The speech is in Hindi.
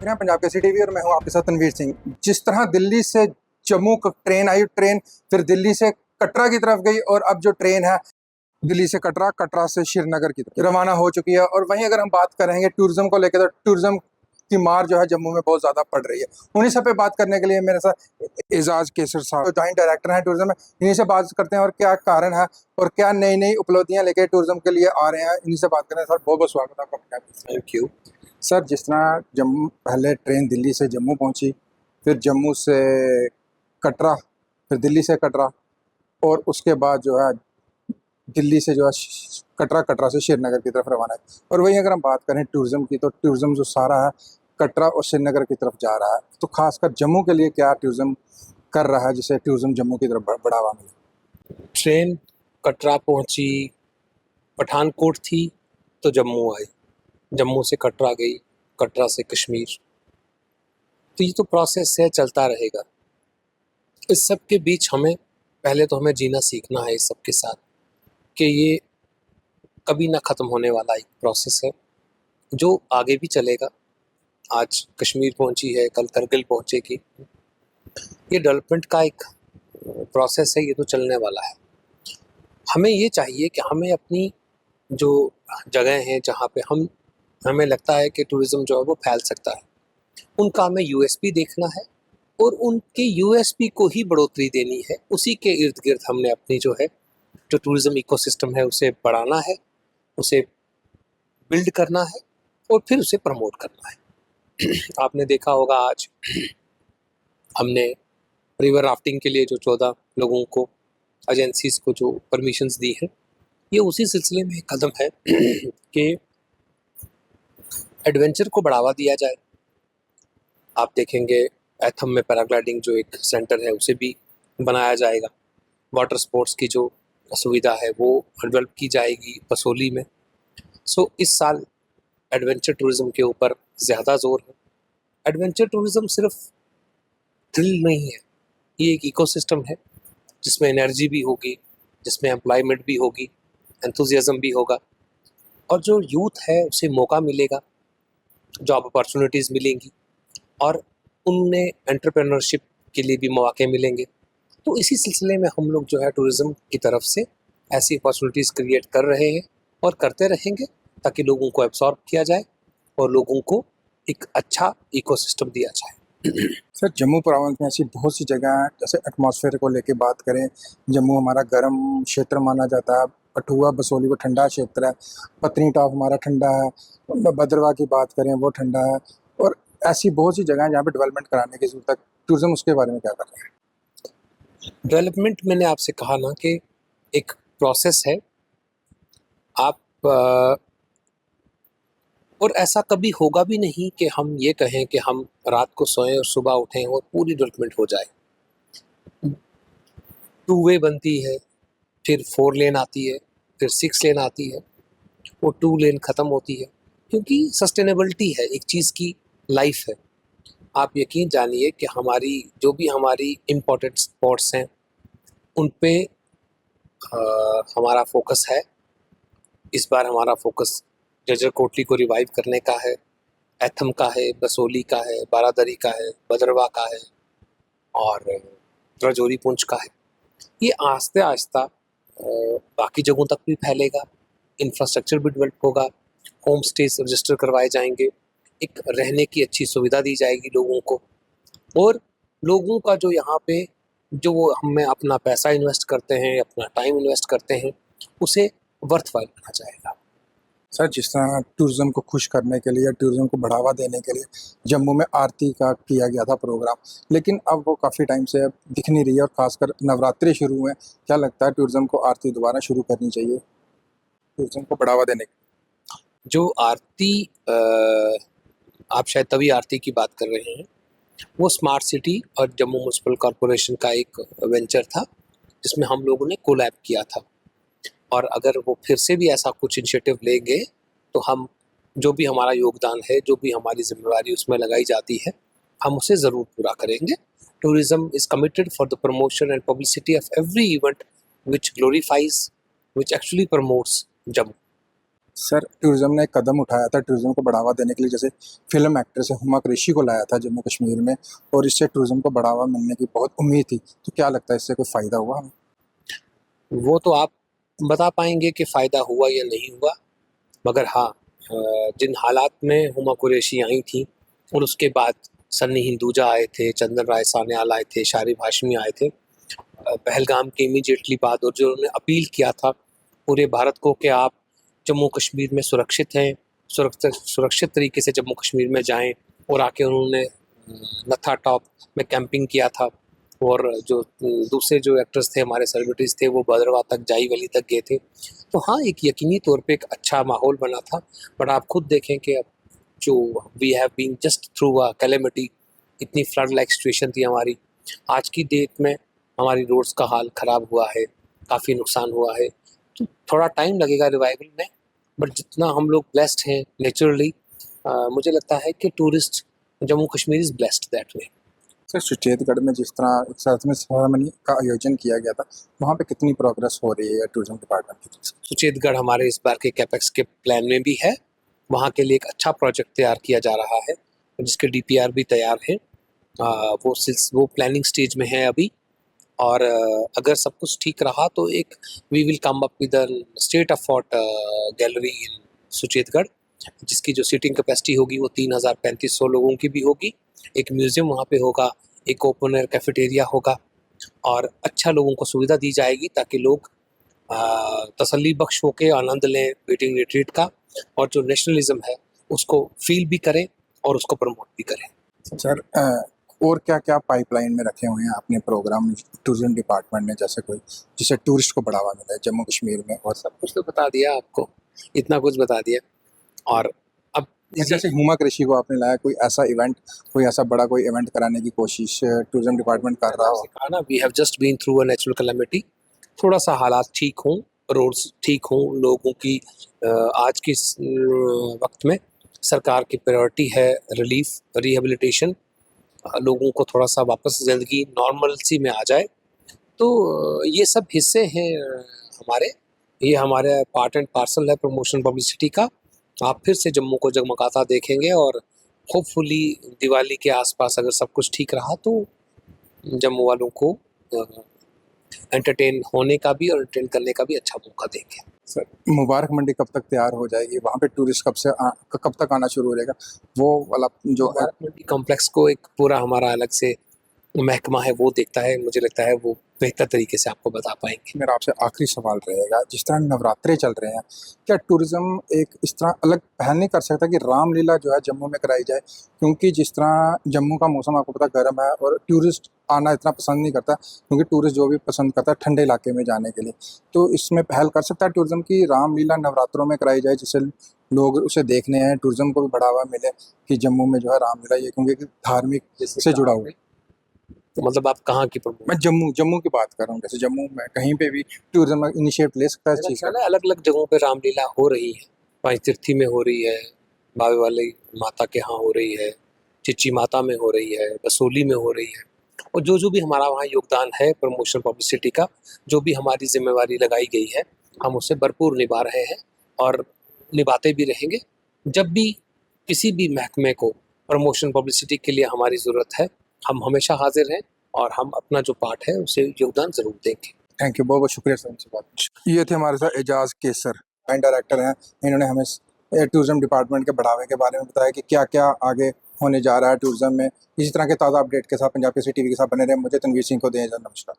मेरा पंजाब के टीवी और मैं हूं आपके साथ तनवीर सिंह। जिस तरह दिल्ली से जम्मू ट्रेन आई, ट्रेन फिर दिल्ली से कटरा की तरफ गई और अब जो ट्रेन है दिल्ली से कटरा, कटरा से श्रीनगर की तरफ रवाना हो चुकी है। और वहीं अगर हम बात करेंगे टूरिज्म को लेकर, तो टूरिज्म की मार जो है जम्मू में बहुत ज़्यादा पड़ रही है। उन्हीं सब पे बात करने के लिए मेरे साथ एजाज केसर साहब जॉइंट डायरेक्टर हैं टूरिज्म में। इन्हीं से बात करते हैं और क्या कारण है और क्या नई नई उपलब्धियां लेके टूरिज्म के लिए आ रहे हैं। इन्हीं से बात करें। सर बहुत बहुत स्वागत है आपका। Thank you. सर, जिस तरह जम्मू पहले ट्रेन दिल्ली से जम्मू पहुंची, फिर जम्मू से कटरा, फिर दिल्ली से कटरा और उसके बाद जो है दिल्ली से जो है कटरा, कटरा से श्रीनगर की तरफ रवाना है। और वहीं अगर हम बात करें टूरिज़्म की, तो टूरिज़्म जो सारा है कटरा और श्रीनगर की तरफ जा रहा है। तो खासकर जम्मू के लिए क्या टूरिज़्म कर रहा है जिससे टूरिज़्म जम्मू की तरफ बढ़ावा मिले? ट्रेन कटरा पहुंची, पठानकोट थी तो जम्मू आई, जम्मू से कटरा गई, कटरा से कश्मीर। तो ये तो प्रोसेस है, चलता रहेगा। इस सब के बीच पहले तो हमें जीना सीखना है इस सब के साथ, कि ये कभी ना ख़त्म होने वाला एक प्रोसेस है जो आगे भी चलेगा। आज कश्मीर पहुंची है, कल करगिल पहुंचेगी। ये डेवलपमेंट का एक प्रोसेस है, ये तो चलने वाला है। हमें ये चाहिए कि हमें अपनी जो जगह हैं जहाँ पे हमें लगता है कि टूरिज़्म जो है वो फैल सकता है, उनका हमें यूएसपी देखना है और उनके यूएसपी को ही बढ़ोतरी देनी है। उसी के इर्द गिर्द हमने अपनी जो टूरिज़्म इकोसिस्टम है उसे बढ़ाना है, उसे बिल्ड करना है और फिर उसे प्रमोट करना है। आपने देखा होगा आज हमने रिवर राफ्टिंग के लिए जो 14 लोगों को, एजेंसीज को जो परमिशंस दी हैं, ये उसी सिलसिले में एक कदम है कि एडवेंचर को बढ़ावा दिया जाए। आप देखेंगे एथम में पैराग्लाइडिंग जो एक सेंटर है उसे भी बनाया जाएगा। वाटर स्पोर्ट्स की जो सुविधा है वो डेवलप की जाएगी बसोली में। सो इस साल एडवेंचर टूरिज़्म के ऊपर ज़्यादा जोर है। एडवेंचर टूरिज़्म सिर्फ थ्रिल नहीं है, ये एक इकोसिस्टम है जिसमें एनर्जी भी होगी, जिसमें एम्प्लॉयमेंट भी होगी, एंथुजियाज्म भी होगा और जो यूथ है उसे मौका मिलेगा, जॉब अपॉर्चुनिटीज़ मिलेंगी और उनमें एंटरप्रेन्योरशिप के लिए भी मौके मिलेंगे। तो इसी सिलसिले में हम लोग जो है टूरिज़्म की तरफ से ऐसी अपॉर्चुनिटीज़ क्रिएट कर रहे हैं और करते रहेंगे, ताकि लोगों को एब्सॉर्ब किया जाए और लोगों को एक अच्छा इकोसिस्टम दिया जाए। सर, जम्मू प्रांत में ऐसी बहुत सी जगह हैं। जैसे एटमॉस्फेयर को लेके बात करें, जम्मू हमारा गर्म क्षेत्र माना जाता है। कठुआ बसोली वो ठंडा क्षेत्र है। पत्नी टॉप हमारा ठंडा है। भद्रवाह की बात करें वो ठंडा है। और ऐसी बहुत सी जगह हैं जहाँ पे डेवलपमेंट कराने की जरूरत है। टूरिज्म उसके बारे में क्या कर रहे हैं? डेवलपमेंट मैंने आपसे कहा ना कि एक प्रोसेस है। आप और ऐसा कभी होगा भी नहीं कि हम ये कहें कि हम रात को सोएं और सुबह उठें और पूरी डेवलपमेंट हो जाए। 2 वे बनती है, फिर 4 लेन आती है, फिर 6 लेन आती है, वो 2 लेन ख़त्म होती है, क्योंकि सस्टेनेबिलिटी है एक चीज़ की, लाइफ है। आप यकीन जानिए कि हमारी इम्पोर्टेंट स्पॉट्स हैं उन पे हमारा फोकस है। इस बार हमारा फोकस जजर कोटली को रिवाइव करने का है, एथम का है, बसोली का है, बारादरी का है, भद्रवाह का है और राजौरी पुंछ का है। ये आहिस्ता आहिस्ता बाकी जगहों तक भी फैलेगा, इंफ्रास्ट्रक्चर भी डेवलप होगा, होम स्टेज रजिस्टर करवाए जाएंगे, एक रहने की अच्छी सुविधा दी जाएगी लोगों को और लोगों का जो यहाँ पे जो वो हमें अपना पैसा इन्वेस्ट करते हैं, अपना टाइम इन्वेस्ट करते हैं, उसे वर्थवाइल बना जाएगा। सर, जिस तरह टूरिज्म को खुश करने के लिए, टूरिज्म को बढ़ावा देने के लिए जम्मू में आरती का किया गया था प्रोग्राम, लेकिन अब वो काफ़ी टाइम से अब दिख नहीं रही है और ख़ासकर नवरात्रि शुरू हुए हैं। क्या लगता है टूरिज्म को आरती दोबारा शुरू करनी चाहिए टूरिज्म को बढ़ावा देने के? जो आरती आप शायद तभी आरती की बात कर रहे हैं, वो स्मार्ट सिटी और जम्मू म्यूनसिपल कॉरपोरेशन का एक वेंचर था जिसमें हम लोगों ने कोलैब किया था। और अगर वो फिर से भी ऐसा कुछ इनिशिएटिव लेंगे तो हम जो भी हमारा योगदान है, जो भी हमारी जिम्मेवारी उसमें लगाई जाती है, हम उसे ज़रूर पूरा करेंगे। Tourism is committed for the promotion and publicity of every event which glorifies, which actually promotes Jammu. Sir tourism ने एक कदम उठाया था टूरिज्म को बढ़ावा देने के लिए, जैसे फिल्म एक्टर से हुमा कुरैशी को लाया था जम्मू कश्मीर में, और इससे टूरिज्म को बढ़ावा मिलने की बहुत उम्मीद थी। तो क्या लगता है इससे कोई फ़ायदा हुआ हमें? वो तो आप बता पाएंगे कि फ़ायदा हुआ या नहीं हुआ, मगर हाँ, जिन हालात में हुमा कुरैशी आई थी और उसके बाद सन्नी हिंदूजा आए थे, चंदन राय सान्याल आए थे, शारिब हाशमी आए थे, पहलगाम के इमीडिएटली बाद, और जो उन्होंने अपील किया था पूरे भारत को कि आप जम्मू कश्मीर में सुरक्षित हैं, सुरक्षित तरीके से जम्मू कश्मीर में जाएं, और आके उन्होंने नत्था टॉप में कैंपिंग किया था, और जो दूसरे जो एक्टर्स थे, हमारे सेलिब्रिटीज़ थे, वो भद्रवाह तक, जाई वली तक गए थे। तो हाँ, एक यकीनी तौर पे एक अच्छा माहौल बना था। बट आप खुद देखें कि अब जो we have been just through a calamity, इतनी फ्लड लाइक सिचुएशन थी हमारी। आज की डेट में हमारी रोड्स का हाल ख़राब हुआ है, काफ़ी नुकसान हुआ है। तो थोड़ा टाइम लगेगा रिवाइवल में, बट जितना हम लोग ब्लेस्ड हैं नेचुरली, मुझे लगता है कि tourist Jammu Kashmir is blessed that way. Sir Suchetgarh में जिस तरह एक साथ में सेरेमनी का आयोजन किया गया था, वहाँ पे कितनी प्रोग्रेस हो रही है टूरिज्म डिपार्टमेंट की तरफ से? सुचेतगढ़ हमारे इस बार के कैपेक्स के प्लान में भी है। वहाँ के लिए एक अच्छा प्रोजेक्ट तैयार किया जा रहा है, जिसके डीपीआर भी तैयार हैं। वो प्लानिंग स्टेज में है अभी, और अगर सब कुछ ठीक रहा तो एक we will come up with state of art gallery in Suchetgarh, जिसकी जो सीटिंग कैपेसिटी होगी वो 3,3500 लोगों की भी होगी। एक म्यूज़ियम वहाँ पे होगा, एक ओपन एयर कैफेटेरिया होगा, और अच्छा लोगों को सुविधा दी जाएगी ताकि लोग तसल्ली बख्श होकर आनंद लें वेटिंग रिट्रीट का, और जो नेशनलिज्म है उसको फील भी करें और उसको प्रमोट भी करें। सर और क्या क्या पाइपलाइन में रखे हुए हैं अपने प्रोग्राम टूरिज्म डिपार्टमेंट ने, जैसे कोई जिससे टूरिस्ट को बढ़ावा मिले जम्मू कश्मीर में? और सब कुछ तो बता दिया आपको, इतना कुछ बता दिया। और अब जैसे हुमा कुरैशी को आपने लाया, कोई ऐसा इवेंट, कोई ऐसा बड़ा कोई इवेंट कराने की कोशिश टूरिज्म डिपार्टमेंट कर रहा हो? ना, we have just been through a natural calamity. थोड़ा सा हालात ठीक हों, रोड्स ठीक हों, लोगों की आज के वक्त में सरकार की प्रायोरिटी है रिलीफ, रिहेबिलिटेशन, लोगों को थोड़ा सा वापस ज़िंदगी नॉर्मल सी में आ जाए। तो ये सब हिस्से हैं हमारे, ये हमारे पार्ट एंड पार्सल है प्रमोशन पब्लिसिटी का। आप फिर से जम्मू को जगमगाता देखेंगे, और होपफुली दिवाली के आसपास अगर सब कुछ ठीक रहा तो जम्मू वालों को एंटरटेन होने का भी और एंटरटेन करने का भी अच्छा मौका देंगे। सर मुबारक मंडी कब तक तैयार हो जाएगी? वहाँ पे टूरिस्ट कब तक आना शुरू हो जाएगा? वो वाला जो मुबारक मंडी कॉम्प्लेक्स को एक पूरा हमारा अलग से महकमा है वो देखता है, मुझे लगता है वो बेहतर तरीके से आपको बता पाएंगे। मेरा आपसे आखिरी सवाल रहेगा, जिस तरह नवरात्रे चल रहे हैं, क्या टूरिज्म एक इस तरह अलग पहल नहीं कर सकता कि रामलीला जो है जम्मू में कराई जाए? क्योंकि जिस तरह जम्मू का मौसम आपको पता गर्म है, और टूरिस्ट आना इतना पसंद नहीं करता, क्योंकि टूरिस्ट जो भी पसंद करता है ठंडे इलाके में जाने के लिए। तो इसमें पहल कर सकता है टूरिज्म की रामलीला नवरात्रों में कराई जाए, जिससे लोग उसे देखने आए, टूरिज्म को भी बढ़ावा मिले कि जम्मू में जो है रामलीला, ये क्योंकि धार्मिक से जुड़ा हुआ है। तो मतलब आप कहाँ की प्रमोट? मैं जम्मू की बात कर रहा हूँ, जैसे जम्मू में कहीं पे भी टूरिज्म इनिशिएटिव ले सकता है इस चीज़ का? अलग अलग जगहों पे रामलीला हो रही है, पंचतीर्थी में हो रही है, बावे वाली माता के यहाँ हो रही है, चिच्ची माता में हो रही है, बसोली में हो रही है, और जो जो भी हमारा वहाँ योगदान है प्रमोशन पब्लिसिटी का, जो भी हमारी जिम्मेवारी लगाई गई है, हम उसे भरपूर निभा रहे हैं और निभाते भी रहेंगे। जब भी किसी भी महकमे को प्रमोशन पब्लिसिटी के लिए हमारी ज़रूरत है, हम हमेशा हाजिर हैं, और हम अपना जो पार्ट है उसे योगदान ज़रूर देंगे। थैंक यू, बहुत बहुत शुक्रिया सर उनसे बात। ये थे हमारे साथ एजाज केसर, एंड डायरेक्टर हैं। इन्होंने हमें टूरिज्म डिपार्टमेंट के बढ़ावे के बारे में बताया कि क्या क्या आगे होने जा रहा है टूरिज्म में। इसी तरह के ताज़ा अपडेट के साथ पंजाब केसरी टीवी के साथ बने रहे। मुझे तनवीर सिंह को दें इजाज़त। नमस्कार।